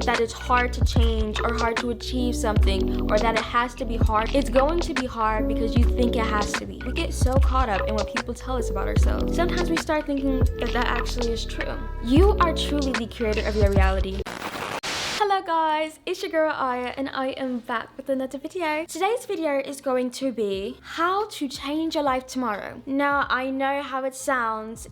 that it's hard to change or hard to achieve something or that it has to be hard, it's going to be hard because you think it has to be. We get so caught up in what people tell us about ourselves. Sometimes we start thinking that that actually is true. You are truly the creator of your reality. Hello guys, it's your girl Aya and I am back with another video. Today's video is going to be how to change your life tomorrow. Now I know how it sounds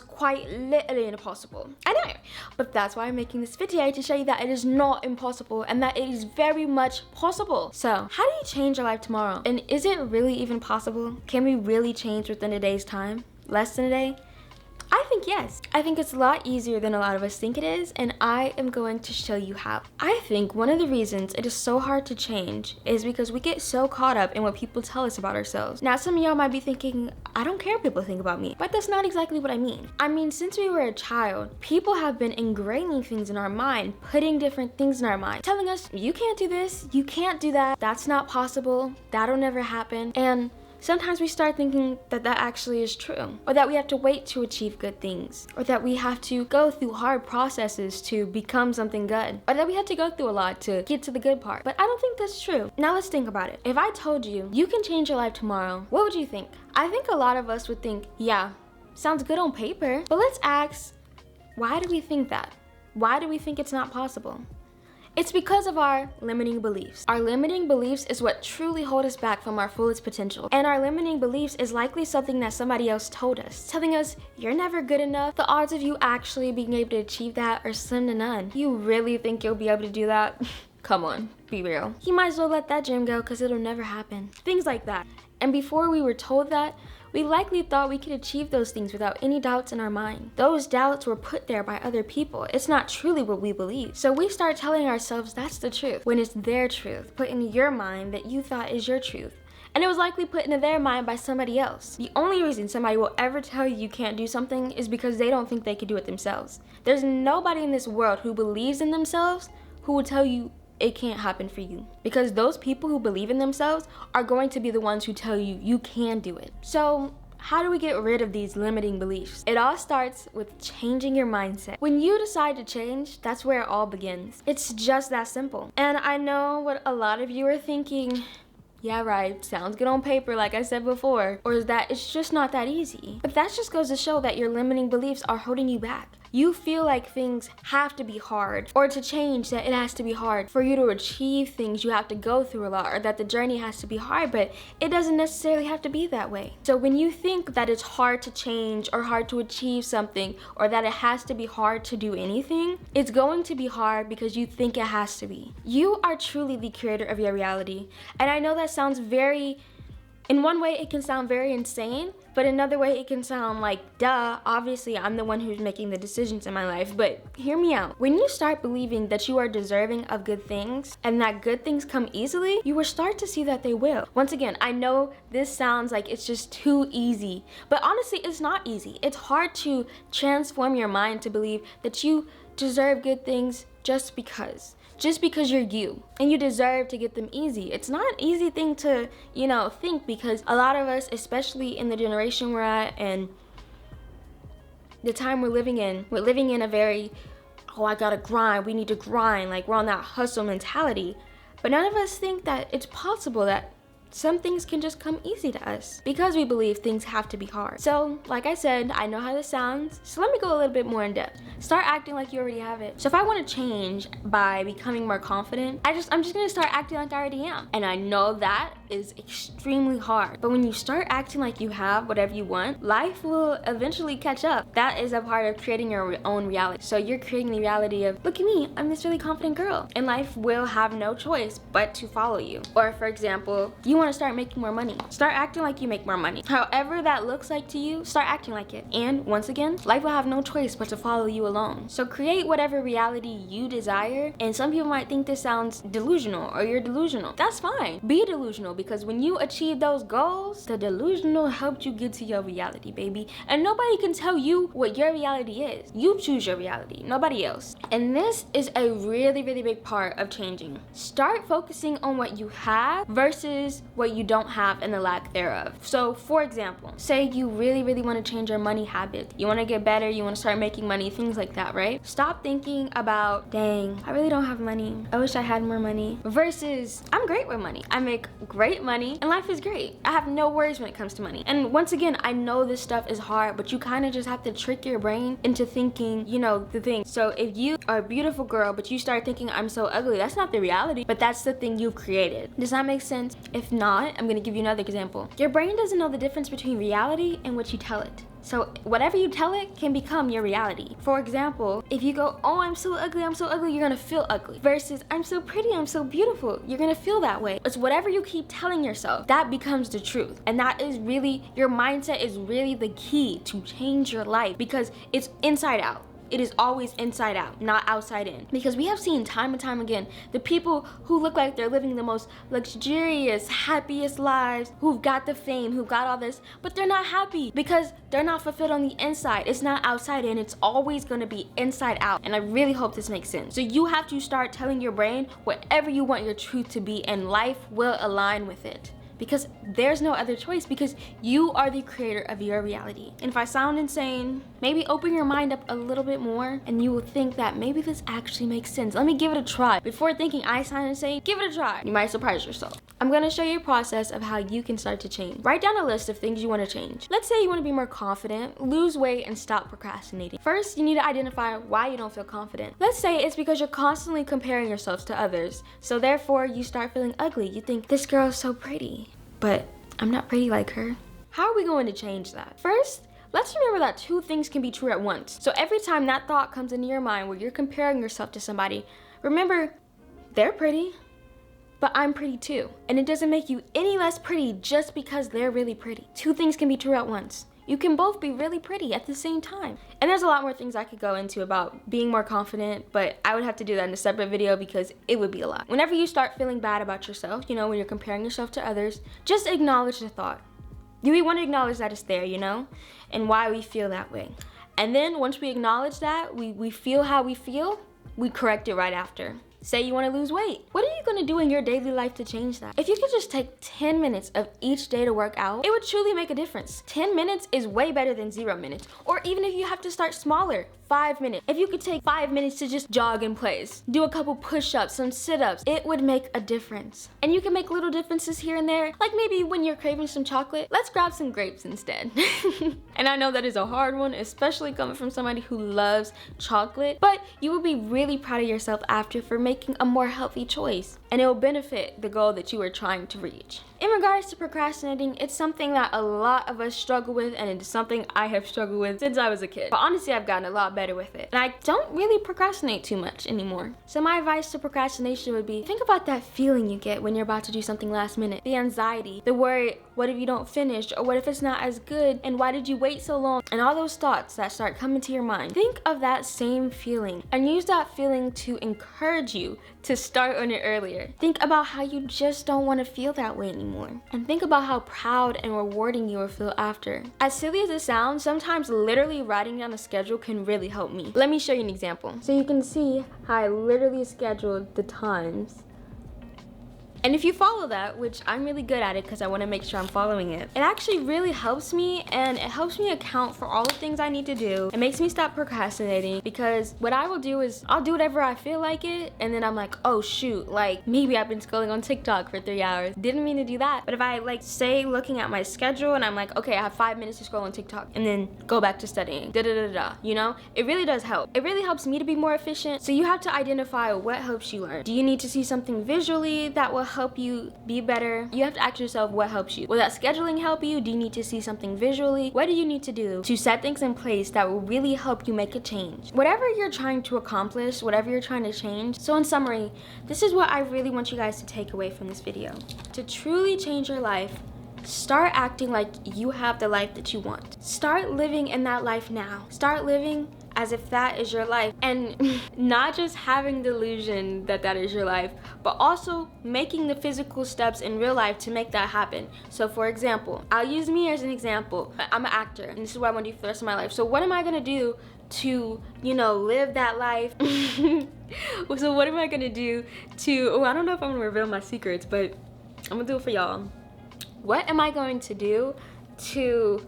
quite literally impossible. I know, but that's why I'm making this video, to show you that it is not impossible and that it is very much possible. So how do you change your life tomorrow? And is it really even possible? Can we really change within a day's time? Less than a day? I think yes. I think it's a lot easier than a lot of us think it is, and I am going to show you how. I think one of the reasons it is so hard to change is because we get so caught up in what people tell us about ourselves. Now, some of y'all might be thinking, I don't care what people think about me, but that's not exactly what I mean. I mean, since we were a child, people have been ingraining things in our mind, putting different things in our mind, telling us, you can't do this, you can't do that, that's not possible, that'll never happen, and sometimes we start thinking that that actually is true, or that we have to wait to achieve good things, or that we have to go through hard processes to become something good, or that we have to go through a lot to get to the good part. But I don't think that's true. Now let's think about it. If I told you you can change your life tomorrow, what would you think? I think a lot of us would think, yeah, sounds good on paper. But let's ask, why do we think that? Why do we think it's not possible? It's because of our limiting beliefs. Our limiting beliefs is what truly hold us back from our fullest potential. And our limiting beliefs is likely something that somebody else told us, telling us, you're never good enough. The odds of you actually being able to achieve that are slim to none. You really think you'll be able to do that? Come on, be real. You might as well let that dream go because it'll never happen. Things like that. And before we were told that, we likely thought we could achieve those things without any doubts in our mind. Those doubts were put there by other people. It's not truly what we believe. So we start telling ourselves that's the truth, when it's their truth, put in your mind that you thought is your truth. And it was likely put into their mind by somebody else. The only reason somebody will ever tell you can't do something is because they don't think they can do it themselves. There's nobody in this world who believes in themselves who will tell you it can't happen for you, because those people who believe in themselves are going to be the ones who tell you you can do it. So how do we get rid of these limiting beliefs? It all starts with changing your mindset. When you decide to change, that's where it all begins. It's just that simple. And I know what a lot of you are thinking, yeah, right, sounds good on paper like I said before, or is that it's just not that easy. But that just goes to show that your limiting beliefs are holding you back. You feel like things have to be hard, or to change that it has to be hard. For you to achieve things, you have to go through a lot, or that the journey has to be hard, but it doesn't necessarily have to be that way. So when you think that it's hard to change or hard to achieve something, or that it has to be hard to do anything, it's going to be hard because you think it has to be. You are truly the creator of your reality. And I know that sounds in one way it can sound very insane, but another way it can sound like, duh, obviously I'm the one who's making the decisions in my life. But hear me out. When you start believing that you are deserving of good things and that good things come easily, you will start to see that they will. Once again, I know this sounds like it's just too easy, but honestly, it's not easy. It's hard to transform your mind to believe that you deserve good things just because you're you and you deserve to get them easy. It's not an easy thing to, think, because a lot of us, especially in the generation we're at and the time we're living in a very, I gotta grind, we need to grind, like we're on that hustle mentality. But none of us think that it's possible that some things can just come easy to us because we believe things have to be hard. So, like I said, I know how this sounds, so let me go a little bit more in depth. Start acting like you already have it. So if I want to change by becoming more confident, I'm just gonna start acting like I already am. And I know that is extremely hard. But when you start acting like you have whatever you want, life will eventually catch up. That is a part of creating your own reality. So you're creating the reality of, look at me, I'm this really confident girl. And life will have no choice but to follow you. Or for example, you want to start making more money. Start acting like you make more money. However that looks like to you, start acting like it. And once again, life will have no choice but to follow you along. So create whatever reality you desire. And some people might think this sounds delusional or you're delusional. That's fine. Be delusional because when you achieve those goals, the delusional helped you get to your reality, baby. And nobody can tell you what your reality is. You choose your reality, nobody else. And this is a really, really big part of changing. Start focusing on what you have versus what you don't have and the lack thereof. So for example, say you really, really want to change your money habits. You want to get better, you want to start making money, things like that, right? Stop thinking about, dang, I really don't have money. I wish I had more money. Versus, I'm great with money. I make great money and life is great. I have no worries when it comes to money. And once again, I know this stuff is hard, but you kind of just have to trick your brain into thinking, you know, the thing. So if you are a beautiful girl, but you start thinking I'm so ugly, that's not the reality, but that's the thing you've created. Does that make sense? If not, I'm gonna give you another example. Your brain doesn't know the difference between reality and what you tell it. So whatever you tell it can become your reality. For example, if you go, oh, I'm so ugly, you're gonna feel ugly. Versus, I'm so pretty, I'm so beautiful, you're gonna feel that way. It's whatever you keep telling yourself, that becomes the truth. And that is really, your mindset is really the key to change your life, because it's inside out. It is always inside out, not outside in. Because we have seen time and time again, the people who look like they're living the most luxurious, happiest lives, who've got the fame, who've got all this, but they're not happy because they're not fulfilled on the inside. It's not outside in, it's always gonna be inside out. And I really hope this makes sense. So you have to start telling your brain whatever you want your truth to be, and life will align with it. Because there's no other choice, because you are the creator of your reality. And if I sound insane, maybe open your mind up a little bit more and you will think that maybe this actually makes sense. Let me give it a try. Before thinking I sound insane, give it a try. You might surprise yourself. I'm gonna show you a process of how you can start to change. Write down a list of things you wanna change. Let's say you wanna be more confident, lose weight, and stop procrastinating. First, you need to identify why you don't feel confident. Let's say it's because you're constantly comparing yourselves to others. So therefore, you start feeling ugly. You think, this girl is so pretty, but I'm not pretty like her. How are we going to change that? First, let's remember that two things can be true at once. So every time that thought comes into your mind where you're comparing yourself to somebody, remember, they're pretty, but I'm pretty too. And it doesn't make you any less pretty just because they're really pretty. Two things can be true at once. You can both be really pretty at the same time. And there's a lot more things I could go into about being more confident, but I would have to do that in a separate video because it would be a lot. Whenever you start feeling bad about yourself, you know, when you're comparing yourself to others, just acknowledge the thought. We want to acknowledge that it's there, you know, and why we feel that way. And then once we acknowledge that, we feel how we feel, we correct it right after. Say you want to lose weight. What are you going to do in your daily life to change that? If you could just take 10 minutes of each day to work out, it would truly make a difference. 10 minutes is way better than 0 minutes. Or even if you have to start smaller, 5 minutes. If you could take 5 minutes to just jog in place, do a couple push-ups, some sit-ups, it would make a difference. And you can make little differences here and there. Like maybe when you're craving some chocolate, let's grab some grapes instead. And I know that is a hard one, especially coming from somebody who loves chocolate, but you will be really proud of yourself after for making a more healthy choice. And it will benefit the goal that you are trying to reach. In regards to procrastinating, it's something that a lot of us struggle with, and it's something I have struggled with since I was a kid. But honestly, I've gotten a lot better with it. And I don't really procrastinate too much anymore. So my advice to procrastination would be, think about that feeling you get when you're about to do something last minute. The anxiety, the worry, what if you don't finish? Or what if it's not as good? And why did you wait so long? And all those thoughts that start coming to your mind. Think of that same feeling and use that feeling to encourage you to start on it earlier. Think about how you just don't want to feel that way anymore. And think about how proud and rewarding you will feel after. As silly as it sounds, sometimes literally writing down a schedule can really help me. Let me show you an example. So you can see how I literally scheduled the times. And if you follow that, which I'm really good at it because I want to make sure I'm following it, it actually really helps me, and it helps me account for all the things I need to do. It makes me stop procrastinating, because what I will do is I'll do whatever I feel like it, and then I'm like, oh shoot, like maybe I've been scrolling on TikTok for 3 hours. Didn't mean to do that. But if I like say looking at my schedule and I'm like, okay, I have 5 minutes to scroll on TikTok and then go back to studying, you know, it really does help. It really helps me to be more efficient. So you have to identify what helps you learn. Do you need to see something visually that will help you be better? You have to ask yourself what helps you. Will that scheduling help you? Do you need to see something visually? What do you need to do to set things in place that will really help you make a change? Whatever you're trying to accomplish, whatever you're trying to change. So in summary, this is what I really want you guys to take away from this video. To truly change your life, start acting like you have the life that you want. Start living in that life now. Start living as if that is your life, and not just having the illusion that that is your life, but also making the physical steps in real life to make that happen. So for example, I'll use me as an example. I'm an actor, and this is what I want to do for the rest of my life. So what am I gonna do to, you know, live that life? So what am I gonna do to, oh, I don't know if I'm gonna reveal my secrets, but I'm gonna do it for y'all. What am I going to do to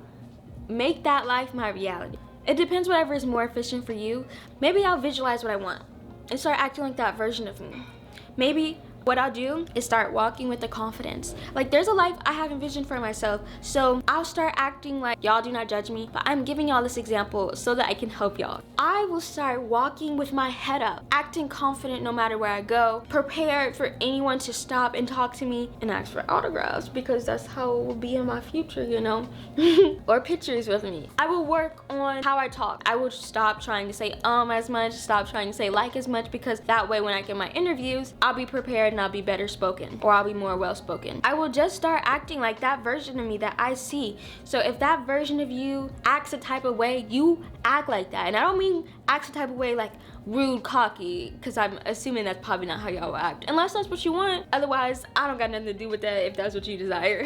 make that life my reality? It depends, whatever is more efficient for you. Maybe I'll visualize what I want and start acting like that version of me. Maybe what I'll do is start walking with the confidence. Like, there's a life I have envisioned for myself, so I'll start acting like, y'all do not judge me, but I'm giving y'all this example so that I can help y'all. I will start walking with my head up, acting confident no matter where I go, prepared for anyone to stop and talk to me and ask for autographs, because that's how it will be in my future, you know? Or pictures with me. I will work on how I talk. I will stop trying to say as much, stop trying to say like as much, because that way when I get my interviews, I'll be prepared and I'll be better spoken, or I'll be more well spoken. I will just start acting like that version of me that I see. So if that version of you acts a type of way, you act like that. And I don't mean acts a type of way like rude, cocky, because I'm assuming that's probably not how y'all will act, unless that's what you want. Otherwise, I don't got nothing to do with that if that's what you desire.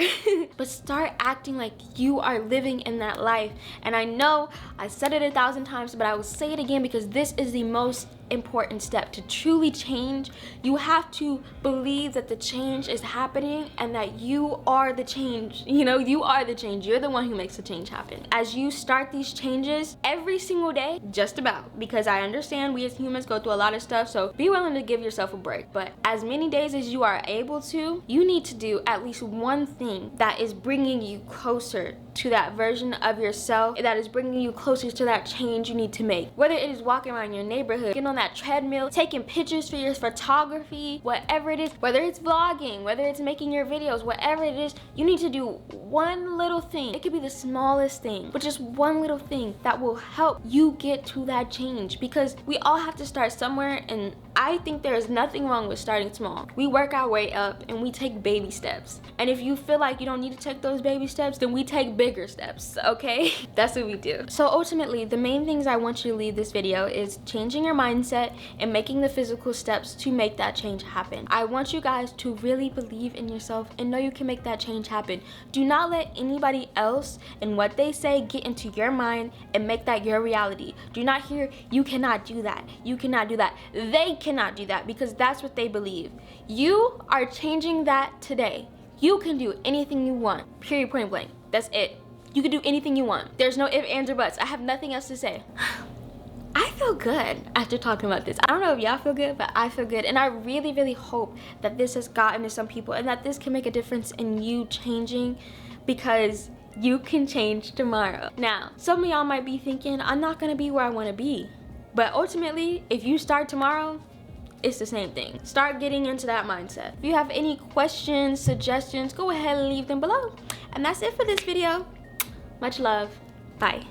But start acting like you are living in that life. And I know I said it 1,000 times, but I will say it again, because this is the most important step to truly change. You have to believe that the change is happening and that you are the change. You know, you are the change. You're the one who makes the change happen. As you start these changes every single day, just about, because I understand we as humans go through a lot of stuff, so be willing to give yourself a break. But as many days as you are able to, you need to do at least one thing that is bringing you closer to that version of yourself, that is bringing you closer to that change you need to make. Whether it is walking around your neighborhood, getting on that treadmill, taking pictures for your photography, whatever it is, whether it's vlogging, whether it's making your videos, whatever it is, you need to do one little thing. It could be the smallest thing, but just one little thing that will help you get to that change, because we all have to start somewhere, and I think there is nothing wrong with starting small. We work our way up and we take baby steps. And if you feel like you don't need to take those baby steps, then we take bigger steps, okay? That's what we do. So ultimately, the main things I want you to leave this video is changing your mindset and making the physical steps to make that change happen. I want you guys to really believe in yourself and know you can make that change happen. Do not let anybody else and what they say get into your mind and make that your reality. Do not hear, you cannot do that, you cannot do that. They cannot do that, because that's what they believe. You are changing that today. You can do anything you want, period, point blank. That's it. You can do anything you want. There's no ifs, ands, or buts. I have nothing else to say. I feel good after talking about this. I don't know if y'all feel good, but I feel good. And I really, really hope that this has gotten to some people and that this can make a difference in you changing, because you can change tomorrow. Now, some of y'all might be thinking, I'm not gonna be where I wanna be. But ultimately, if you start tomorrow, it's the same thing. Start getting into that mindset. If you have any questions, suggestions, go ahead and leave them below. And that's it for this video. Much love. Bye.